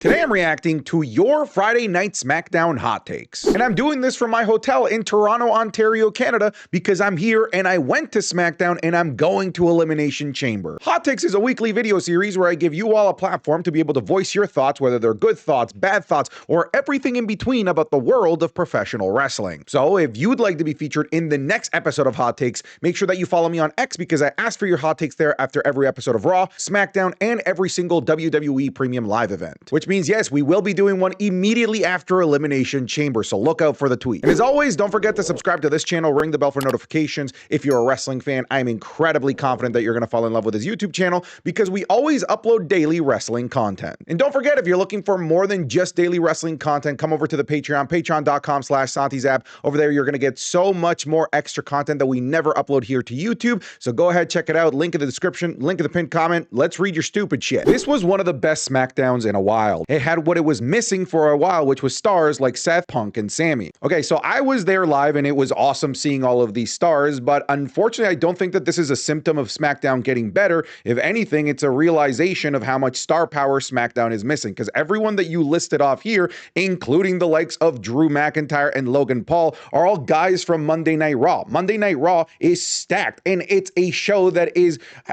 Today I'm reacting to your Friday Night SmackDown hot takes. And I'm doing this from my hotel in Toronto, Ontario, Canada, because I'm here and I went to SmackDown and I'm going to Elimination Chamber. Hot Takes is a weekly video series where I give you all a platform to be able to voice your thoughts, whether they're good thoughts, bad thoughts, or everything in between about the world of professional wrestling. So if you'd like to be featured in the next episode of Hot Takes, make sure that you follow me on X because I ask for your hot takes there after every episode of Raw, SmackDown, and every single WWE Premium Live event. Which means, yes, we will be doing one immediately after Elimination Chamber, so look out for the tweet. And as always, don't forget to subscribe to this channel, ring the bell for notifications. If you're a wrestling fan, I'm incredibly confident that you're going to fall in love with this YouTube channel because we always upload daily wrestling content. And don't forget, if you're looking for more than just daily wrestling content, come over to the Patreon, patreon.com/SantisApp. Over there, you're going to get so much more extra content that we never upload here to YouTube. So go ahead, check it out. Link in the description, link in the pinned comment. Let's read your stupid shit. This was one of the best SmackDowns in a while. It had what it was missing for a while, which was stars like Seth, Punk, and Sammy. Okay, so I was there live and it was awesome seeing all of these stars, but unfortunately, I don't think that this is a symptom of SmackDown getting better. If anything, it's a realization of how much star power SmackDown is missing, because everyone that you listed off here, including the likes of Drew McIntyre and Logan Paul, are all guys from Monday Night Raw. Monday Night Raw is stacked, and it's a show that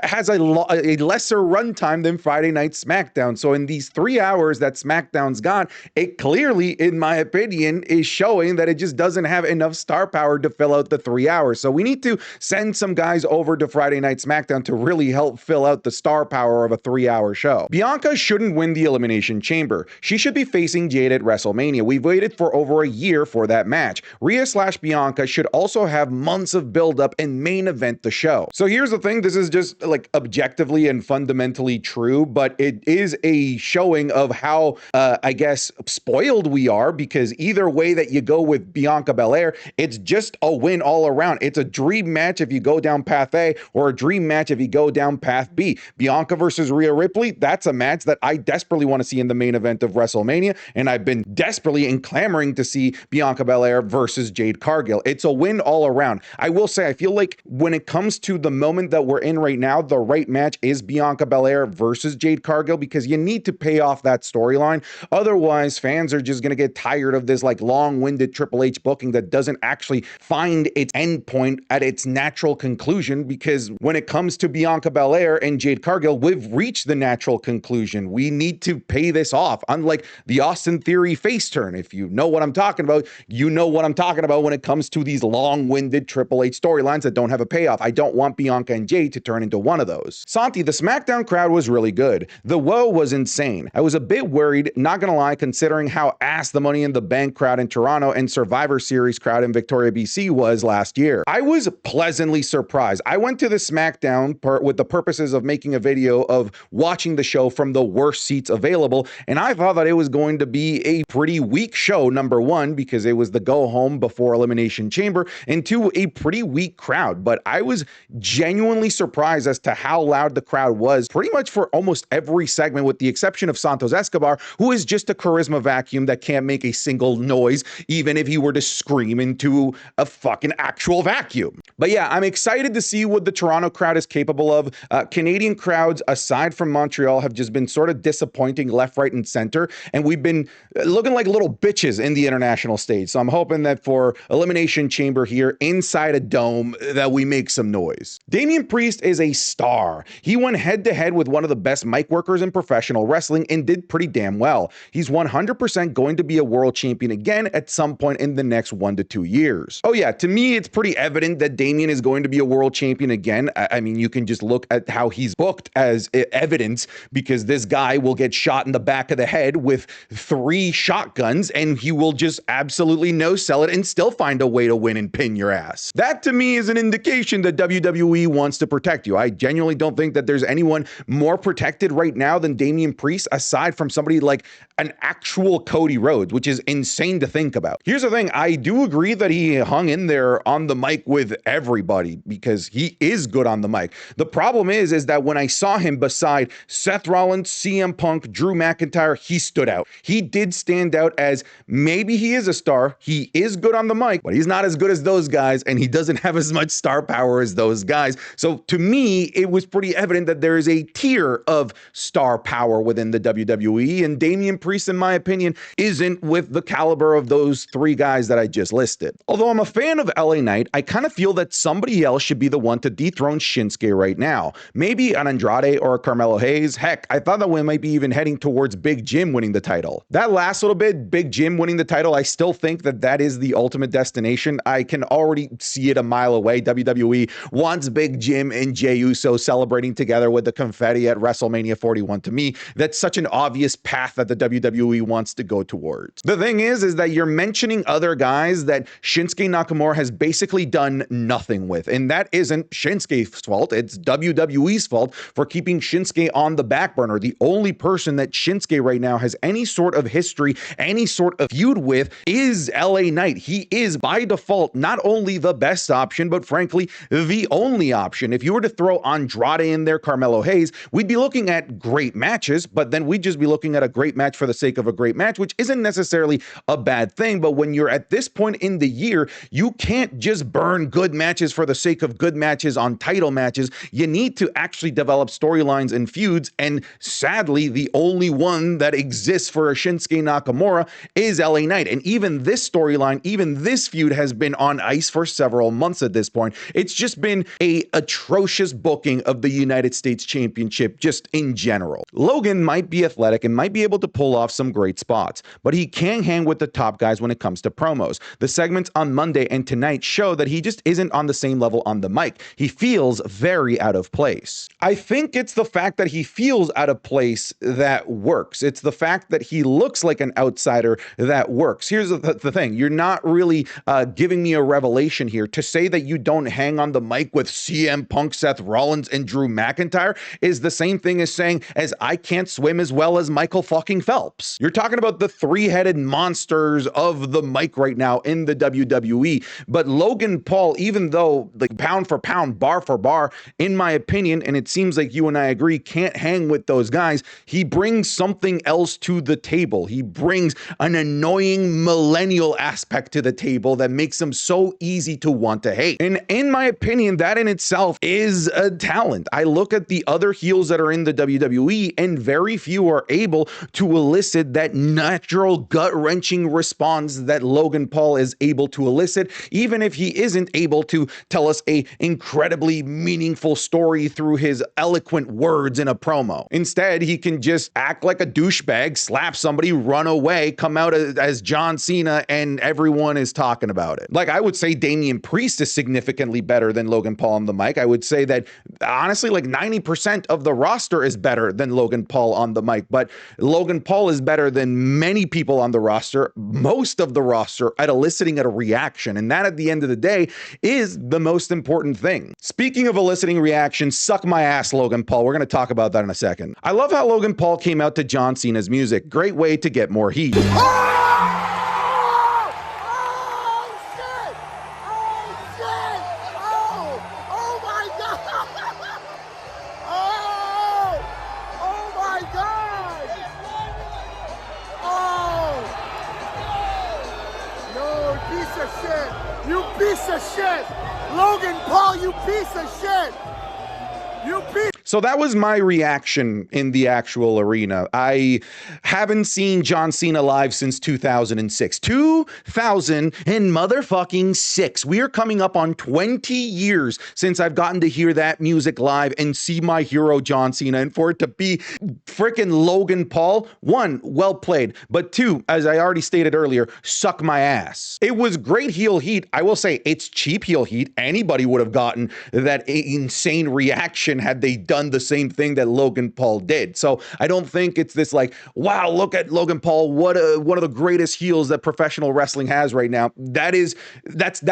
has a lesser runtime than Friday Night SmackDown. So in these 3 hours that SmackDown's gone, it clearly, in my opinion, is showing that it just doesn't have enough star power to fill out the 3 hours. So we need to send some guys over to Friday Night SmackDown to really help fill out the star power of a 3-hour show. Bianca shouldn't win the Elimination Chamber. She should be facing Jade at WrestleMania. We've waited for over a year for that match. Rhea/Bianca should also have months of build-up and main event the show. So here's the thing, this is just like objectively and fundamentally true, but it is a showing of how I guess spoiled we are, because either way that you go with Bianca Belair, it's just a win all around. It's a dream match if you go down path A, or a dream match if you go down path B. Bianca versus Rhea Ripley, that's a match that I desperately want to see in the main event of WrestleMania, and I've been desperately and clamoring to see Bianca Belair versus Jade Cargill. It's a win all around. I will say, I feel like when it comes to the moment that we're in right now, the right match is Bianca Belair versus Jade Cargill, because you need to pay off that storyline. Otherwise, fans are just going to get tired of this like long-winded Triple H booking that doesn't actually find its end point at its natural conclusion, because when it comes to Bianca Belair and Jade Cargill, we've reached the natural conclusion. We need to pay this off. Unlike the Austin Theory face turn. If you know what I'm talking about, you know what I'm talking about when it comes to these long-winded Triple H storylines that don't have a payoff. I don't want Bianca and Jade to turn into one of those. Santi, the SmackDown crowd was really good. The woe was insane. I was a bit worried, not gonna lie, considering how ass the Money in the Bank crowd in Toronto and Survivor Series crowd in Victoria, BC was last year. I was pleasantly surprised. I went to the SmackDown with the purposes of making a video of watching the show from the worst seats available, and I thought that it was going to be a pretty weak show, number one, because it was the go home before Elimination Chamber, and two, a pretty weak crowd. But I was genuinely surprised as to how loud the crowd was pretty much for almost every segment, with the exception of Santos Escobar, who is just a charisma vacuum that can't make a single noise, even if he were to scream into a fucking actual vacuum. But yeah, I'm excited to see what the Toronto crowd is capable of. Canadian crowds, aside from Montreal, have just been sort of disappointing left, right, and center, and we've been looking like little bitches in the international stage. So I'm hoping that for Elimination Chamber here inside a dome that we make some noise. Damian Priest is a star. He went head-to-head with one of the best mic workers in professional wrestling and did pretty damn well. He's 100% going to be a world champion again at some point in the next 1 to 2 years. Oh yeah, to me, it's pretty evident that Damian is going to be a world champion again. I mean, you can just look at how he's booked as evidence, because this guy will get shot in the back of the head with 3 shotguns and he will just absolutely no-sell it and still find a way to win and pin your ass. That to me is an indication that WWE wants to protect you. I genuinely don't think that there's anyone more protected right now than Damian Priest, aside from somebody like an actual Cody Rhodes, which is insane to think about. Here's the thing, I do agree that he hung in there on the mic with everybody, because he is good on the mic. The problem is that when I saw him beside Seth Rollins, CM Punk, Drew McIntyre, he stood out. He did stand out as maybe he is a star, he is good on the mic, but he's not as good as those guys, and he doesn't have as much star power as those guys. So to me, it was pretty evident that there is a tier of star power within the WWE WWE, and Damian Priest, in my opinion, isn't with the caliber of those three guys that I just listed. Although I'm a fan of LA Knight, I kind of feel that somebody else should be the one to dethrone Shinsuke right now. Maybe an Andrade or a Carmelo Hayes. Heck, I thought that we might be even heading towards Big Jim winning the title. That last little bit, Big Jim winning the title, I still think that that is the ultimate destination. I can already see it a mile away. WWE wants Big Jim and Jey Uso celebrating together with the confetti at WrestleMania 41. To me, that's such an obvious path that the WWE wants to go towards. The thing is that you're mentioning other guys that Shinsuke Nakamura has basically done nothing with, and that isn't Shinsuke's fault. It's WWE's fault for keeping Shinsuke on the back burner. The only person that Shinsuke right now has any sort of history, any sort of feud with is LA Knight. He is by default not only the best option, but frankly, the only option. If you were to throw Andrade in there, Carmelo Hayes, we'd be looking at great matches, but then we'd just be looking at a great match for the sake of a great match, which isn't necessarily a bad thing. But when you're at this point in the year, you can't just burn good matches for the sake of good matches on title matches. You need to actually develop storylines and feuds. And sadly, the only one that exists for a Shinsuke Nakamura is LA Knight. And even this storyline, even this feud has been on ice for several months at this point. It's just been a atrocious booking of the United States Championship just in general. Logan might be athletic and might be able to pull off some great spots, but he can't hang with the top guys when it comes to promos. The segments on Monday and tonight show that he just isn't on the same level on the mic. He feels very out of place. I think it's the fact that he feels out of place that works. It's the fact that he looks like an outsider that works. Here's the thing. You're not really giving me a revelation here. To say that you don't hang on the mic with CM Punk, Seth Rollins, and Drew McIntyre is the same thing as saying as I can't swim as well as Michael fucking Phelps. You're talking about the three-headed monsters of the mic right now in the WWE. But Logan Paul, even though like pound for pound, bar for bar, in my opinion, and it seems like you and I agree, can't hang with those guys, he brings something else to the table. He brings an annoying millennial aspect to the table that makes him so easy to want to hate. And in my opinion, that in itself is a talent. I look at the other heels that are in the WWE, and very few are able to elicit that natural gut-wrenching response that Logan Paul is able to elicit, even if he isn't able to tell us a incredibly meaningful story through his eloquent words in a promo. Instead, he can just act like a douchebag, slap somebody, run away, come out as John Cena, and everyone is talking about it. Like, I would say Damian Priest is significantly better than Logan Paul on the mic. I would say that, honestly, like 90% of the roster is better than Logan Paul on the mic, but Logan Paul is better than many people on the roster, most of the roster, at eliciting a reaction. And that, at the end of the day, is the most important thing. Speaking of eliciting reactions, suck my ass, Logan Paul. We're going to talk about that in a second. I love how Logan Paul came out to John Cena's music. Great way to get more heat. You piece of shit! Logan Paul, you piece of shit! You piece. So that was my reaction in the actual arena. I haven't seen John Cena live since 2006. 2006. We are coming up on 20 years since I've gotten to hear that music live and see my hero John Cena. And for it to be freaking Logan Paul, one, well played. But two, as I already stated earlier, suck my ass. It was great heel heat. I will say it's cheap heel heat. Anybody would have gotten that insane reaction had they done the same thing that Logan Paul did. So I don't think it's this like, wow, look at Logan Paul, one of the greatest heels that professional wrestling has right now. That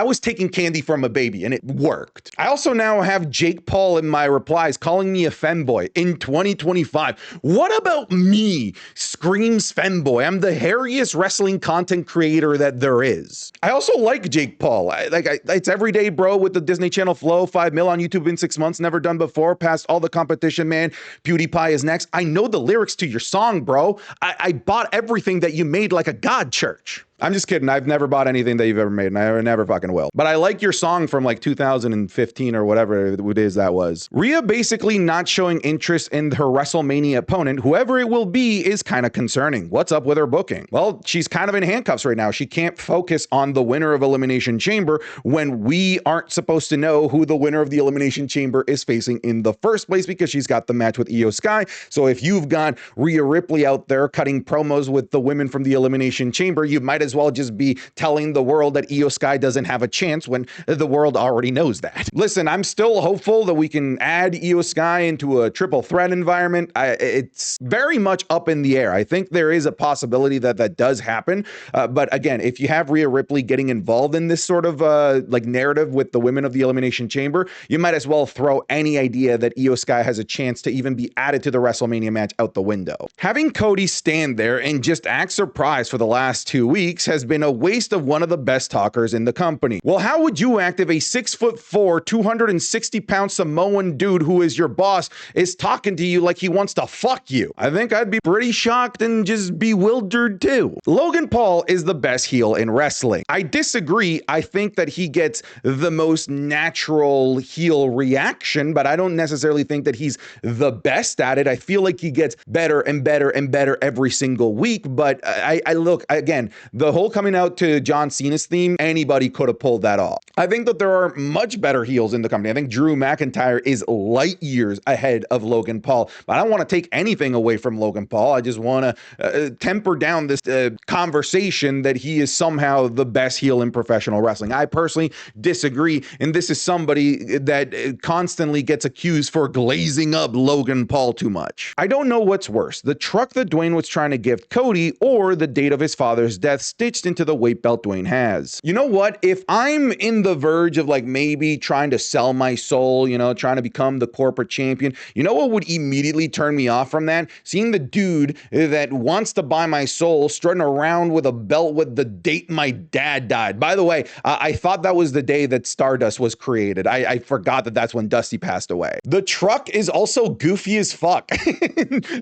was taking candy from a baby, and it worked. I also now have Jake Paul in my replies calling me a femboy in 2025. What about me screams femboy? I'm the hairiest wrestling content creator that there is. I also like Jake Paul. It's everyday, bro, with the Disney Channel flow, 5 mil on YouTube in 6 months, never done before, past all the competition, man. PewDiePie is next. I know the lyrics to your song, bro. I bought everything that you made like a god church. I'm just kidding. I've never bought anything that you've ever made, and I never fucking will. But I like your song from like 2015 or whatever it is that was. Rhea basically not showing interest in her WrestleMania opponent, whoever it will be, is kind of concerning. What's up with her booking? Well, she's kind of in handcuffs right now. She can't focus on the winner of Elimination Chamber when we aren't supposed to know who the winner of the Elimination Chamber is facing in the first place, because she's got the match with Io Sky. So if you've got Rhea Ripley out there cutting promos with the women from the Elimination Chamber, you might as well just be telling the world that Io Sky doesn't have a chance when the world already knows that. Listen, I'm still hopeful that we can add Io Sky into a triple threat environment. It's very much up in the air. I think there is a possibility that that does happen. But again, if you have Rhea Ripley getting involved in this sort of like narrative with the women of the Elimination Chamber, you might as well throw any idea that Io Sky has a chance to even be added to the WrestleMania match out the window. Having Cody stand there and just act surprised for the last 2 weeks has been a waste of one of the best talkers in the company. Well, how would you act if a 6'4", 260-pound Samoan dude who is your boss is talking to you like he wants to fuck you? I think I'd be pretty shocked and just bewildered too. Logan Paul is the best heel in wrestling. I disagree. I think that he gets the most natural heel reaction, but I don't necessarily think that he's the best at it. I feel like he gets better and better and better every single week. But I look, again, the whole coming out to John Cena's theme, anybody could have pulled that off. I think that there are much better heels in the company. I think Drew McIntyre is light years ahead of Logan Paul, but I don't want to take anything away from Logan Paul. I just want to temper down this conversation that he is somehow the best heel in professional wrestling. I personally disagree, and this is somebody that constantly gets accused for glazing up Logan Paul too much. I don't know what's worse, the truck that Dwayne was trying to gift Cody or the date of his father's death stitched into the weight belt Dwayne has. You know what? If I'm in the verge of like maybe trying to sell my soul, you know, trying to become the corporate champion, you know what would immediately turn me off from that? Seeing the dude that wants to buy my soul strutting around with a belt with the date my dad died. By the way, I thought that was the day that Stardust was created. I forgot that that's when Dusty passed away. The truck is also goofy as fuck.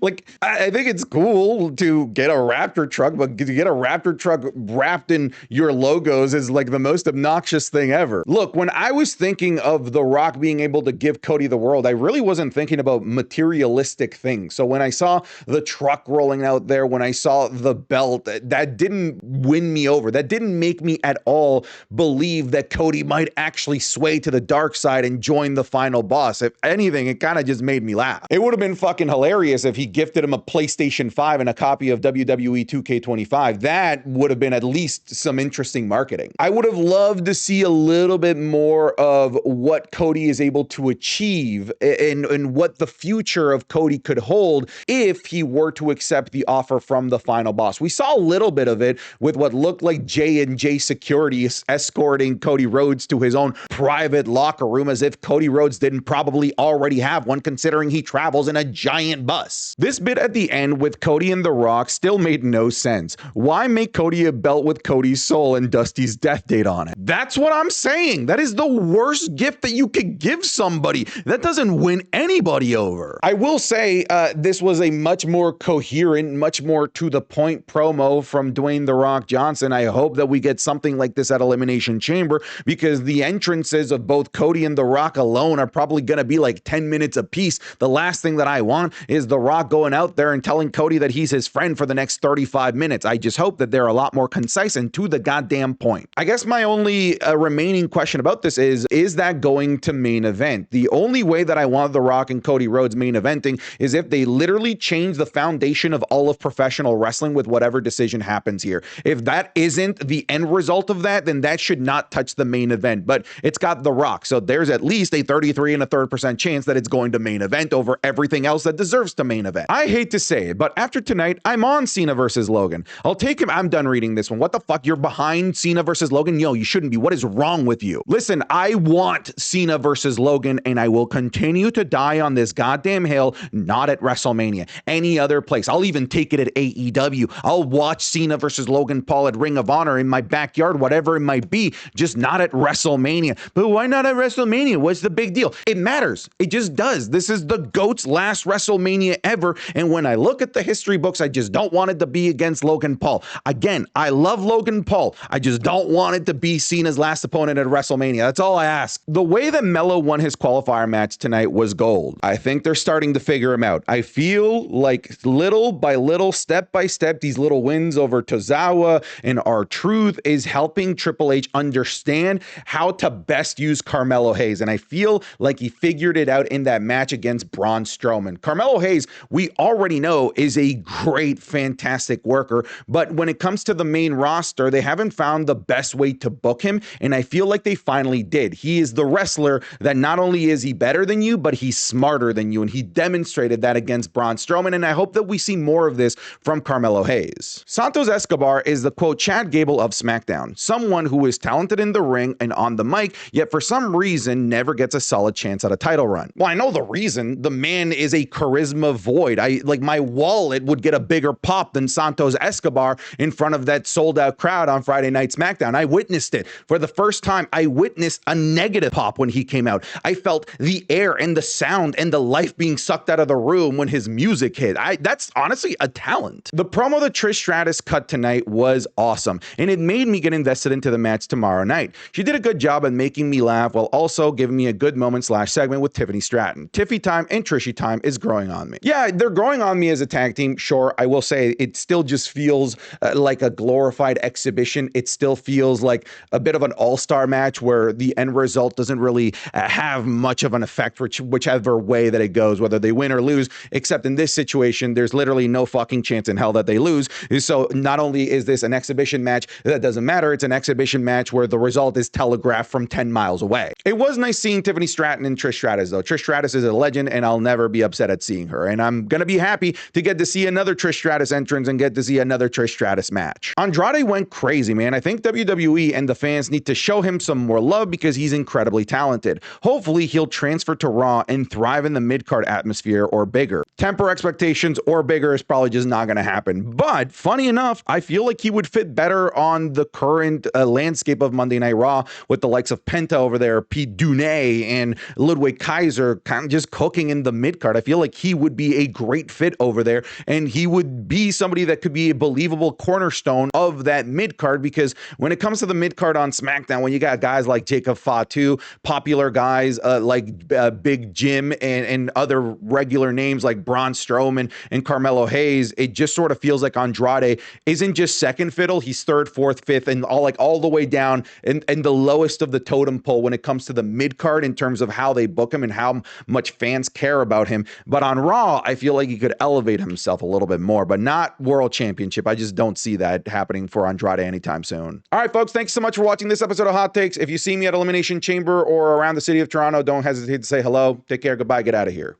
Like, I think it's cool to get a Raptor truck, but to get a Raptor truck wrapped in your logos is like the most obnoxious thing ever. Look, when I was thinking of The Rock being able to give Cody the world, I really wasn't thinking about materialistic things. So when I saw the truck rolling out there, when I saw the belt, that didn't win me over. That didn't make me at all believe that Cody might actually sway to the dark side and join the final boss. If anything, it kind of just made me laugh. It would have been fucking hilarious if he gifted him a PlayStation 5 and a copy of WWE 2K25. That would have been at least some interesting marketing. I would have loved to see a little bit more of what Cody is able to achieve and what the future of Cody could hold if he were to accept the offer from the final boss. We saw a little bit of it with what looked like J&J security escorting Cody Rhodes to his own private locker room, as if Cody Rhodes didn't probably already have one, considering he travels in a giant bus. This bit at the end with Cody and The Rock still made no sense. Why make Cody a belt with Cody's soul and Dusty's death date on it? That's what I'm saying. That is the worst gift that you could give somebody. That doesn't win anybody over. I will say this was a much more coherent, much more to the point promo from Dwayne The Rock Johnson. I hope that we get something like this at Elimination Chamber, because the entrances of both Cody and The Rock alone are probably going to be like 10 minutes apiece. The last thing that I want is The Rock going out there and telling Cody that he's his friend for the next 35 minutes. I just hope that they're a lot more concise and to the goddamn point. I guess my only remaining question about this is that going to main event? The only way that I want The Rock and Cody Rhodes main eventing is if they literally change the foundation of all of professional wrestling with whatever decision happens here. If that isn't the end result of that, then that should not touch the main event. But it's got The Rock, so there's at least a 33 1/3% chance that it's going to main event over everything else that deserves to main event. I hate to say it, but after tonight, I'm on Cena versus Logan. I'll take him. I'm done reading this one. What the fuck? You're behind Cena versus Logan? Yo, you shouldn't be. What is wrong with you? Listen, I want Cena versus Logan, and I will continue to die on this goddamn hill, not at WrestleMania, any other place. I'll even take it at AEW. I'll watch Cena versus Logan Paul at Ring of Honor in my backyard, whatever it might be, just not at WrestleMania. But why not at WrestleMania? What's the big deal? It matters. It just does. This is the GOAT's last WrestleMania ever, and when I look at the history books, I just don't want it to be against Logan Paul. Again, I love Logan Paul. I just don't want it to be Cena's last opponent at WrestleMania. That's all I ask. The way that Melo won his qualifier match tonight was gold. I think they're starting to figure him out. I feel like little by little, step by step, these little wins over Tozawa and R-Truth is helping Triple H understand how to best use Carmelo Hayes. And I feel like he figured it out in that match against Braun Strowman. Carmelo Hayes, we already know, is a great, fantastic worker. But when it comes to the main roster, they haven't found the best way to book him. And I feel like they finally did. He is the wrestler that not only is he better than you, but he's smarter than you. And he demonstrated that against Braun Strowman. And I hope that we see more of this from Carmelo Hayes. Santos Escobar is the quote Chad Gable of SmackDown, someone who is talented in the ring and on the mic, yet for some reason never gets a solid chance at a title run. Well, I know the reason. The man is a charisma void. My wallet would get a bigger pop than Santos Escobar in front of that sold out crowd on Friday Night SmackDown. I witnessed it for the first time. I witnessed a negative pop when he came out. I felt the air and the sound and the life being sucked out of the room when his music hit. That's honestly a talent. The promo that Trish Stratus cut tonight was awesome, and it made me get invested into the match tomorrow night. She did a good job at making me laugh while also giving me a good moment/segment with Tiffany Stratton. Tiffy time and Trishy time is growing on me. Yeah, they're growing on me as a tag team. Sure, I will say it still just feels like a glorified exhibition. It still feels like a bit of an all-star match where the end result doesn't really have much of an effect whichever way that it goes, whether they win or lose, except in this situation, there's literally no fucking chance in hell that they lose. So not only is this an exhibition match that doesn't matter, it's an exhibition match where the result is telegraphed from 10 miles away. It was nice seeing Tiffany Stratton and Trish Stratus, though. Trish Stratus is a legend, and I'll never be upset at seeing her. And I'm going to be happy to get to see another Trish Stratus entrance and get to see another Trish Stratus match. Andrade went crazy, man. I think WWE and the fans need to show him some more love because he's incredibly talented. Hopefully, he'll transfer to Raw and thrive in the mid-card atmosphere or bigger. Temper expectations or bigger is probably just not going to happen. But funny enough, I feel like he would fit better on the current landscape of Monday Night Raw with the likes of Penta over there, Pete Dunne, and Ludwig Kaiser kind of just cooking in the mid-card. I feel like he would be a great fit over there, and he would be somebody that could be a believable cornerstone of that mid-card, because when it comes to the mid-card on SmackDown, when you got guys like Jacob Fatu, popular guys like Big Jim, and other regular names like Braun Strowman and Carmelo Hayes, it just sort of feels like Andrade isn't just second fiddle, he's third, fourth, fifth, and all the way down and the lowest of the totem pole when it comes to the mid-card in terms of how they book him and how much fans care about him. But on Raw, I feel like he could elevate himself a little bit more, but not World Championship. I just don't see that happening for Andrade anytime soon. All right, folks, thanks so much for watching this episode of Hot Takes. If you see me at Elimination Chamber or around the city of Toronto, don't hesitate to say hello. Take care. Goodbye. Get out of here.